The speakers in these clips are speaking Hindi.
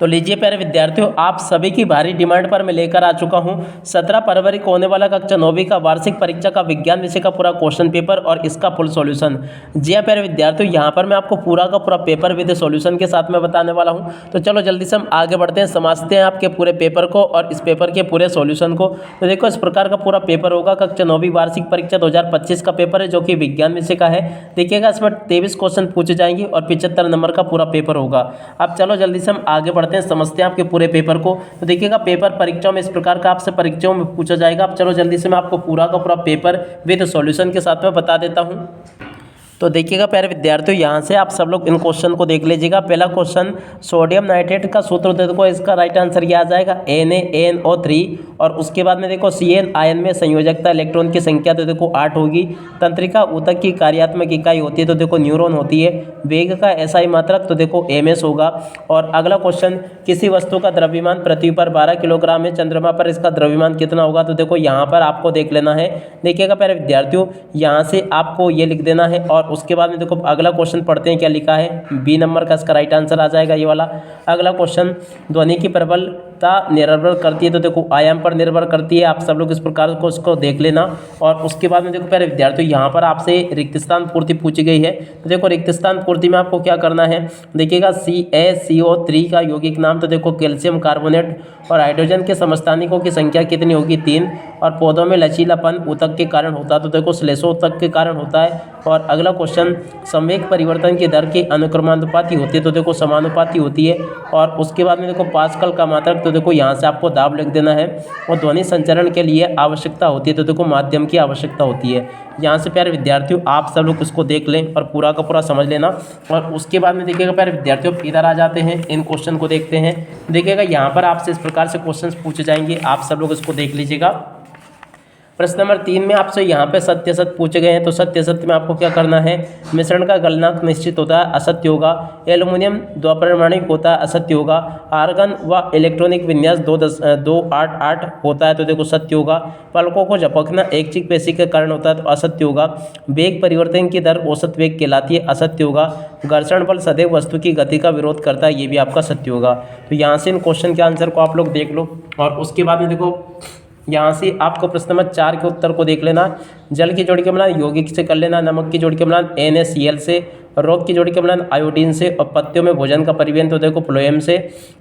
तो लीजिए प्यारे विद्यार्थियों, आप सभी की भारी डिमांड पर मैं लेकर आ चुका हूं 17 फरवरी को होने वाला कक्षा 9वीं का वार्षिक परीक्षा का विज्ञान विषय का पूरा क्वेश्चन पेपर और इसका फुल सॉल्यूशन। जी हाँ प्यारे विद्यार्थियों, यहां पर मैं आपको पूरा का पूरा पेपर विद सॉल्यूशन के साथ में बताने वाला हूं। तो चलो जल्दी से हम आगे बढ़ते हैं, समझते हैं आपके पूरे पेपर को और इस पेपर के पूरे सॉल्यूशन को। तो देखो, इस प्रकार का पूरा पेपर होगा। कक्षा 9वीं वार्षिक परीक्षा 2025 का पेपर है, जो कि विज्ञान विषय का है। देखिएगा, इसमें 23 क्वेश्चन पूछे जाएंगे और 75 नंबर का पूरा पेपर होगा। अब चलो जल्दी से हम आगे बढ़ते हैं, समझते हैं आपके पूरे पेपर को। तो देखिएगा, पेपर परीक्षाओं में इस प्रकार का आपसे परीक्षाओं में पूछा जाएगा। अब चलो जल्दी से मैं आपको पूरा का पूरा पेपर विद सॉल्यूशन के साथ में बता देता हूं। तो देखिएगा प्यारे विद्यार्थियों, यहाँ से आप सब लोग इन क्वेश्चन को देख लीजिएगा। पहला क्वेश्चन, सोडियम नाइट्रेट का सूत्र देखो, इसका राइट आंसर क्या आ जाएगा, NaNO3। और उसके बाद में देखो, Cn आयन में संयोजकता इलेक्ट्रॉन की संख्या तो देखो 8 होगी। तंत्रिका ऊतक की कार्यात्मक इकाई होती है तो देखो न्यूरॉन होती है। वेग का SI मात्रक तो देखो ms होगा। और अगला क्वेश्चन, किसी वस्तु का द्रव्यमान पृथ्वी पर 12 किलोग्राम है, चंद्रमा पर इसका द्रव्यमान कितना होगा। तो देखो यहाँ पर आपको देख लेना है। देखिएगा प्यारे विद्यार्थियों, यहाँ से आपको ये लिख देना है। और उसके बाद में देखो, अगला क्वेश्चन पढ़ते हैं क्या लिखा है। बी नंबर का इसका राइट आंसर आ जाएगा ये वाला। अगला क्वेश्चन, ध्वनि की प्रबलता निर्भर करती है तो देखो आयाम पर निर्भर करती है। आप सब लोग इस प्रकार को इसको देख लेना। और उसके बाद में देखो प्यारे विद्यार्थियों, यहाँ पर आपसे रिक्त स्थान पूर्ति पूछी गई है। तो देखो, रिक्त स्थान पूर्ति में आपको क्या करना है। देखिएगा, CaCO3 का यौगिक नाम तो देखो कैल्शियम कार्बोनेट। और हाइड्रोजन के समस्थानिकों की संख्या कितनी होगी, 3। और पौधों में लचीलापन ऊतक के कारण होता है तो देखो श्लेषोतक के कारण होता है। और अगला क्वेश्चन, संवेग परिवर्तन की दर की अनुक्रमानुपाती होती है तो देखो समानुपाती होती है। और उसके बाद में देखो, पास्कल का मात्रक तो देखो यहाँ से आपको दाब लिख देना है। और ध्वनि संचरण के लिए आवश्यकता होती है तो देखो माध्यम की आवश्यकता होती है। यहाँ से प्यारे विद्यार्थियों, आप सब लोग इसको देख लें और पूरा का पूरा समझ लेना। और उसके बाद में देखिएगा प्यारे विद्यार्थियों, इधर आ जाते हैं, इन क्वेश्चन को देखते हैं। देखिएगा, यहाँ पर आपसे इस प्रकार से क्वेश्चन पूछे जाएंगे, आप सब लोग इसको देख लीजिएगा। प्रश्न नंबर 3 में आपसे यहाँ पे सत्य असत्य पूछे गए हैं। तो सत्य असत्य में आपको क्या करना है। मिश्रण का गलनांक निश्चित होता है, असत्य होगा। एल्युमिनियम द्विपरमाणुक होता है, असत्य होगा। आर्गन व इलेक्ट्रॉनिक विन्यास 288 होता है तो देखो सत्य होगा। पलकों को झपकना ऐच्छिक पेशी के कारण होता है तो असत्य होगा। वेग परिवर्तन की दर औसत वेग कहलाती है, असत्य होगा। घर्षण बल सदैव वस्तु की गति का विरोध करता है, ये भी आपका सत्य होगा। तो यहाँ से इन क्वेश्चन के आंसर को आप लोग देख लो। और उसके बाद में देखो, यहाँ से आपको प्रश्न नंबर 4 के उत्तर को देख लेना। जल की जोड़ के मिलान यौगिक से कर लेना, नमक की जोड़ के मिलान NaCl से, रोग की जोड़ के मिलान आयोडीन से, और पत्तियों में भोजन का परिवहन तो देखो फ्लोएम से,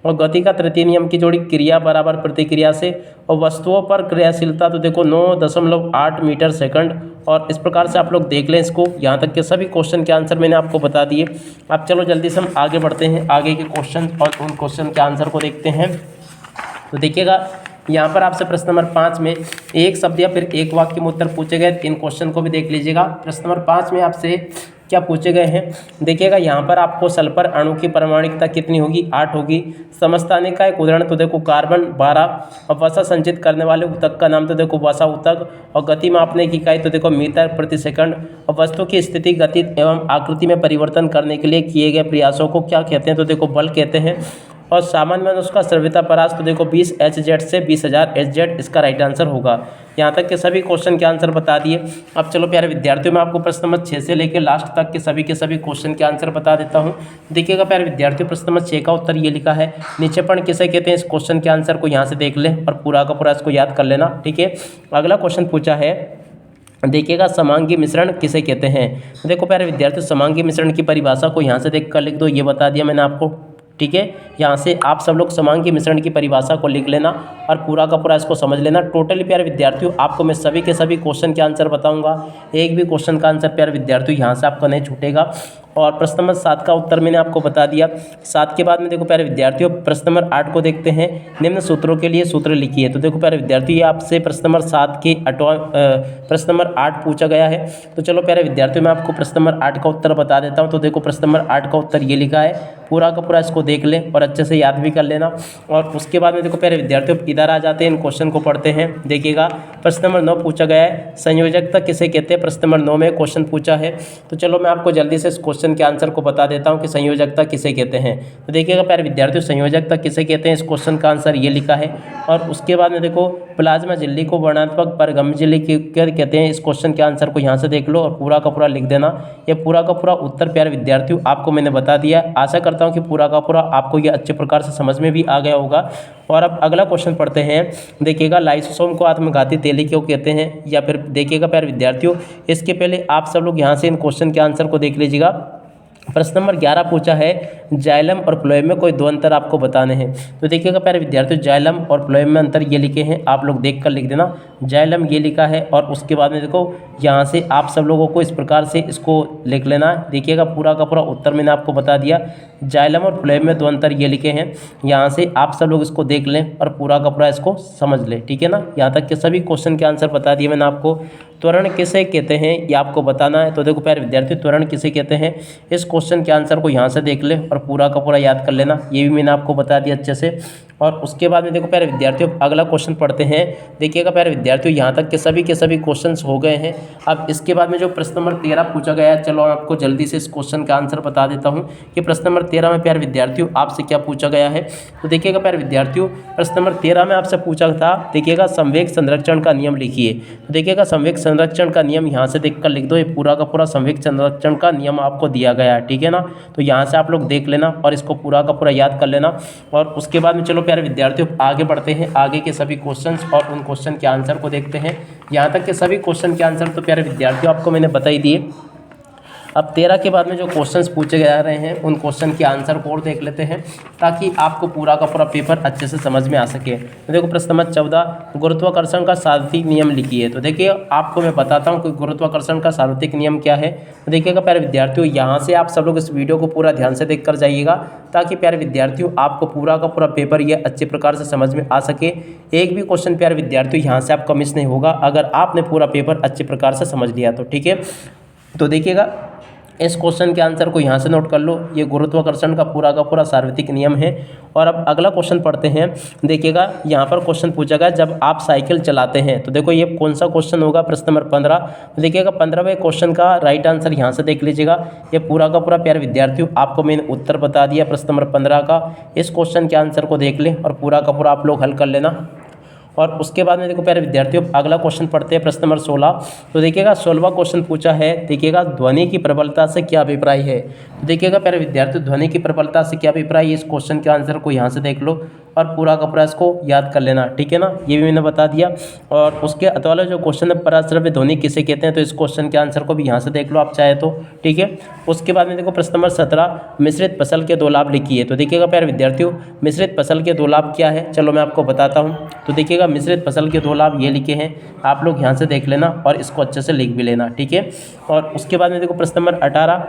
और गति का तृतीय नियम की जोड़ी क्रिया बराबर प्रतिक्रिया से, और वस्तुओं पर क्रियाशीलता तो देखो 9.8 मीटर सेकंड। और इस प्रकार से आप लोग देख लें इसको। यहाँ तक के सभी क्वेश्चन के आंसर मैंने आपको बता दिए। अब चलो जल्दी से हम आगे बढ़ते हैं, आगे के क्वेश्चन और उन क्वेश्चन के आंसर को देखते हैं। तो देखिएगा, यहाँ पर आपसे प्रश्न नंबर 5 में एक शब्द या फिर एक वाक्य में उत्तर पूछे गए, इन क्वेश्चन को भी देख लीजिएगा। प्रश्न नंबर 5 में आपसे क्या पूछे गए हैं। देखिएगा, यहाँ पर आपको सल्फर अणु की परमाणुकता कितनी होगी, 8 होगी। समस्थानिक का एक उदाहरण तो देखो कार्बन 12। और वसा संचित करने वाले ऊतक का नाम तो देखो वसा ऊतक। और गति मापने की इकाई तो देखो मीटर प्रति सेकंड। और वस्तु की स्थिति, गति एवं आकृति में परिवर्तन करने के लिए किए गए प्रयासों को क्या कहते हैं, तो देखो बल कहते हैं। और सामान्य में उसका स्रविता परास तो देखो 20 Hz से 20,000 Hz, इसका राइट आंसर होगा। यहाँ तक के सभी क्वेश्चन के आंसर बता दिए। अब चलो प्यारे विद्यार्थियों, मैं आपको प्रश्न नंबर 6 से लेकर लास्ट तक के सभी क्वेश्चन के आंसर बता देता हूँ। देखिएगा प्यारे विद्यार्थियों, प्रश्न नंबर 6 का उत्तर ये लिखा है, निक्षेपण किसे कहते हैं। इस क्वेश्चन के आंसर को यहाँ से देख लें और पूरा का पूरा इसको याद कर लेना, ठीक है। अगला क्वेश्चन पूछा है, देखिएगा, समांगी मिश्रण किसे कहते हैं। देखो प्यारे विद्यार्थियों, समांगी मिश्रण की परिभाषा को यहाँ से देख कर लिख दो, ये बता दिया मैंने आपको, ठीक है। यहाँ से आप सब लोग समांगी मिश्रण की परिभाषा को लिख लेना और पूरा का पूरा इसको समझ लेना। टोटली प्यारे विद्यार्थियों, आपको मैं सभी के सभी क्वेश्चन के आंसर बताऊंगा। एक भी क्वेश्चन का आंसर प्यारे विद्यार्थियों यहाँ से आपका नहीं छूटेगा। और प्रश्न नंबर 7 का उत्तर मैंने आपको बता दिया। 7 के बाद में देखो प्यारे विद्यार्थियों, प्रश्न नंबर 8 को देखते हैं। निम्न सूत्रों के लिए सूत्र लिखिए। तो देखो प्यारे विद्यार्थियों, ये आपसे प्रश्न नंबर 7 के प्रश्न नंबर 8 पूछा गया है। तो चलो प्यारे विद्यार्थियों, मैं आपको प्रश्न नंबर 8 का उत्तर बता देता हूँ। तो देखो, प्रश्न नंबर 8 का उत्तर ये लिखा है, पूरा का पूरा इसको देख लें और अच्छे से याद भी कर लेना। और उसके बाद में देखो प्यारे विद्यार्थियों, इधर आ जाते हैं, इन क्वेश्चन को पढ़ते हैं। देखिएगा, प्रश्न नंबर 9 पूछा गया है, संयोजकता किसे कहते हैं। प्रश्न नंबर 9 में क्वेश्चन पूछा है। तो चलो मैं आपको जल्दी से इस क्वेश्चन क्वेश्चन के आंसर को बता देता हूँ कि संयोजकता किसे कहते हैं। तो देखिएगा प्यारे विद्यार्थियों, संयोजकता किसे कहते हैं, इस क्वेश्चन का आंसर ये लिखा है। और उसके बाद में देखो प्लाज्मा झिल्ली को वर्णात्मक पारगम्य झिल्ली क्या कहते हैं, इस क्वेश्चन के आंसर को यहाँ से देख लो और पूरा का पूरा लिख देना। ये पूरा का पूरा उत्तर प्यारे विद्यार्थियों आपको मैंने बता दिया। आशा करता हूँ कि पूरा का पूरा आपको ये अच्छे प्रकार से समझ में भी आ गया होगा। और अब अगला क्वेश्चन पढ़ते हैं। देखिएगा लाइसोसोम को आत्मघाती तेली क्यों कहते हैं, या फिर देखिएगा प्यारे विद्यार्थियों, इसके पहले आप सब लोग यहाँ से इन क्वेश्चन के आंसर को देख लीजिएगा। प्रश्न नंबर 11 पूछा है जाइलम और फ्लोएम में कोई दो अंतर आपको बताने हैं। तो देखिएगा प्यारे विद्यार्थियों, जाइलम और फ्लोएम में अंतर ये लिखे हैं, आप लोग देख कर लिख देना। जाइलम ये लिखा है और उसके बाद में देखो यहाँ से आप सब लोगों को इस प्रकार से इसको लिख लेना है। देखिएगा पूरा का पूरा उत्तर मैंने आपको बता दिया। जाइलम और फ्लोएम में दो अंतर ये लिखे हैं, यहाँ से आप सब लोग इसको देख लें और पूरा का पूरा इसको समझ लें, ठीक है ना। यहाँ तक के सभी क्वेश्चन के आंसर बता दिए मैंने आपको। त्वरण किसे कहते हैं ये आपको बताना है। तो देखो प्यारे विद्यार्थियों, त्वरण किसे कहते हैं, इस क्वेश्चन के आंसर को यहाँ से देख ले और पूरा का पूरा याद कर लेना। ये भी मैंने आपको बता दिया अच्छे से। और उसके बाद में देखो प्यारे विद्यार्थियों अगला क्वेश्चन पढ़ते हैं। देखिएगा प्यारे विद्यार्थियों, यहाँ तक के सभी क्वेश्चंस हो गए हैं। अब इसके बाद में जो प्रश्न नंबर 13 पूछा गया है, चलो आपको जल्दी से इस क्वेश्चन का आंसर बता देता हूँ कि प्रश्न नंबर 13 में प्यारे विद्यार्थियों आपसे क्या पूछा गया है। तो देखिएगा प्यारे विद्यार्थियों, प्रश्न नंबर 13 में आपसे पूछा था, देखिएगा संवेग संरक्षण का नियम लिखिए। तो देखिएगा संवेग संरक्षण का नियम यहाँ से देख कर लिख दो। ये पूरा का पूरा संवेग संरक्षण का नियम आपको दिया गया है, ठीक है ना। तो यहाँ से आप लोग देख लेना और इसको पूरा का पूरा याद कर लेना। और उसके बाद में चलो प्यारे विद्यार्थियों आगे बढ़ते हैं, आगे के सभी क्वेश्चंस और उन क्वेश्चन के आंसर को देखते हैं। यहाँ तक के सभी क्वेश्चन के आंसर तो प्यारे विद्यार्थियों आपको मैंने बता ही दिए। अब 13 के बाद में जो क्वेश्चंस पूछे जा रहे हैं उन क्वेश्चन के आंसर को और देख लेते हैं ताकि आपको पूरा का पूरा पेपर अच्छे से समझ में आ सके। तो देखो प्रश्न नंबर 14, गुरुत्वाकर्षण का सार्वत्रिक नियम लिखिए। तो देखिए आपको मैं बताता हूँ कि गुरुत्वाकर्षण का सार्वत्रिक नियम क्या है। तो देखिएगा प्यारे विद्यार्थियों, यहाँ से आप सब लोग इस वीडियो को पूरा ध्यान से देख कर जाइएगा ताकि प्यारे विद्यार्थियों आपको पूरा का पूरा पेपर ये अच्छे प्रकार से समझ में आ सके। एक भी क्वेश्चन प्यारे विद्यार्थियों यहाँ से आपका मिस नहीं होगा अगर आपने पूरा पेपर अच्छे प्रकार से समझ लिया तो, ठीक है। तो देखिएगा इस क्वेश्चन के आंसर को यहाँ से नोट कर लो। ये गुरुत्वाकर्षण का पूरा सार्वत्रिक नियम है। और अब अगला क्वेश्चन पढ़ते हैं। देखिएगा यहाँ पर क्वेश्चन पूछा गया जब आप साइकिल चलाते हैं। तो देखो ये कौन सा क्वेश्चन होगा, प्रश्न नंबर 15। तो देखिएगा 15वें क्वेश्चन का राइट आंसर यहाँ से देख लीजिएगा। ये पूरा का पूरा प्यारे विद्यार्थियों आपको मैंने उत्तर बता दिया प्रश्न नंबर 15 का। इस क्वेश्चन के आंसर को देख लें और पूरा का पूरा आप लोग हल कर लेना। और उसके बाद में देखो प्यारे विद्यार्थियों अगला क्वेश्चन पढ़ते हैं, प्रश्न नंबर 16। तो देखिएगा 16वां क्वेश्चन पूछा है, देखिएगा ध्वनि की प्रबलता से क्या अभिप्राय है। तो देखिएगा प्यारे विद्यार्थियों ध्वनि की प्रबलता से क्या अभिप्राय है, इस क्वेश्चन के आंसर को यहाँ से देख लो और पूरा का पूरा इसको याद कर लेना, ठीक है ना। ये भी मैंने बता दिया। और उसके अतवाला जो क्वेश्चन है पराश्रव्य ध्वनि किसे कहते हैं, तो इस क्वेश्चन के आंसर को भी यहाँ से देख लो आप चाहे तो, ठीक है। उसके बाद में देखो प्रश्न नंबर 17, मिश्रित फसल के 2 लाभ लिखिए। तो देखिएगा प्यारे विद्यार्थियों मिश्रित फसल के 2 लाभ क्या है, चलो मैं आपको बताता हूँ। तो देखिएगा मिश्रित फसल के 2 लाभ ये लिखे हैं, आप लोग यहाँ से देख लेना और इसको अच्छे से लिख भी लेना, ठीक है। और उसके बाद में देखो प्रश्न नंबर 18,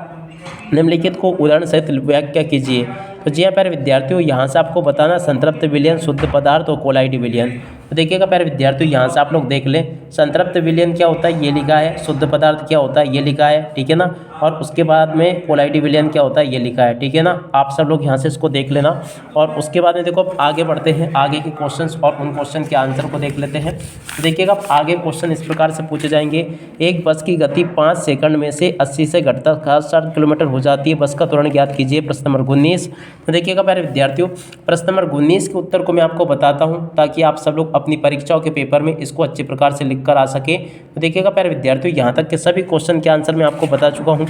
निम्नलिखित को उदाहरण सहित व्याख्या कीजिए। तो जी हाँ प्यारे विद्यार्थियों यहाँ से आपको बताना संतृप्त विलयन, शुद्ध पदार्थ और कोलाइड विलयन। तो देखिएगा प्यारे विद्यार्थियों यहाँ से आप लोग देख लें संतृप्त विलयन क्या होता है ये लिखा है, शुद्ध पदार्थ क्या होता है ये लिखा है, ठीक है ना। और उसके बाद में कोलाइड विलयन क्या होता है ये लिखा है, ठीक है ना। आप सब लोग यहाँ से इसको देख लेना। और उसके बाद में देखो आगे बढ़ते हैं, आगे के क्वेश्चंस और उन क्वेश्चन के आंसर को देख लेते हैं। तो देखिएगा आगे क्वेश्चन इस प्रकार से पूछे जाएंगे, एक बस की गति 5 सेकंड में से 80 से घटकर 60 किलोमीटर हो जाती है, बस का त्वरण ज्ञात कीजिए। प्रश्न नंबर 19। तो देखिएगा प्यारे विद्यार्थियों प्रश्न नंबर 19 के उत्तर को मैं आपको बताता हूँ ताकि आप सब लोग अपनी परीक्षाओं के पेपर में इसको अच्छे प्रकार से लिख कर आ सके। तो देखिएगा प्यारे विद्यार्थियों यहाँ तक के सभी क्वेश्चन के आंसर मैं आपको बता चुका हूँ।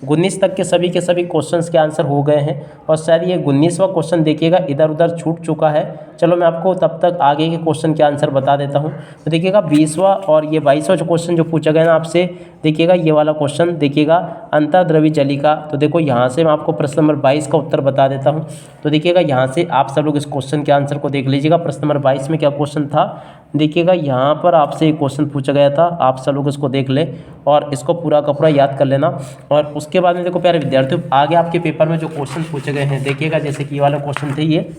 19 तक के सभी क्वेश्चंस के आंसर हो गए हैं और शायद ये 19वां क्वेश्चन देखिएगा इधर उधर छूट चुका है। चलो मैं आपको तब तक आगे के क्वेश्चन के आंसर बता देता हूँ। तो देखिएगा 20वां और ये 22वां जो क्वेश्चन जो पूछा गया ना आपसे, देखिएगा ये वाला क्वेश्चन देखिएगा अंतर्द्रवी जलिका। तो देखो यहाँ से मैं आपको प्रश्न नंबर 22 का उत्तर बता देता हूँ। तो देखिएगा यहाँ से आप सब लोग इस क्वेश्चन के आंसर को देख लीजिएगा। प्रश्न नंबर 22 में क्या क्वेश्चन था, देखिएगा यहाँ पर आपसे एक क्वेश्चन पूछा गया था, आप सब लोग इसको देख ले और इसको पूरा का पूरा याद कर लेना। और उसके बाद में देखो प्यारे विद्यार्थियों आगे आपके पेपर में जो क्वेश्चन पूछे गए हैं देखिएगा, जैसे कि ये वाला क्वेश्चन थे ये।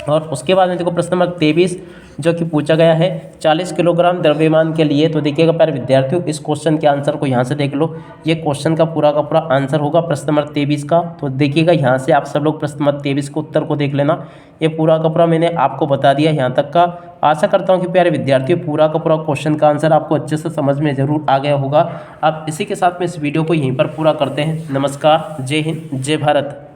और उसके बाद में देखो प्रश्न नंबर 23 जो कि पूछा गया है 40 किलोग्राम द्रव्यमान के लिए। तो देखिएगा प्यारे विद्यार्थियों इस क्वेश्चन के आंसर को यहाँ से देख लो, ये क्वेश्चन का पूरा आंसर होगा प्रश्न नंबर 23 का। तो देखिएगा यहाँ से आप सब लोग प्रश्न नंबर 23 के उत्तर को देख लेना। ये पूरा का पूरा मैंने आपको बता दिया यहाँ तक का। आशा करता हूँ कि प्यारे विद्यार्थियों पूरा का पूरा क्वेश्चन का आंसर आपको अच्छे से समझ में ज़रूर आ गया होगा। अब इसी के साथ में इस वीडियो को यहीं पर पूरा करते हैं। नमस्कार, जय हिंद, जय भारत।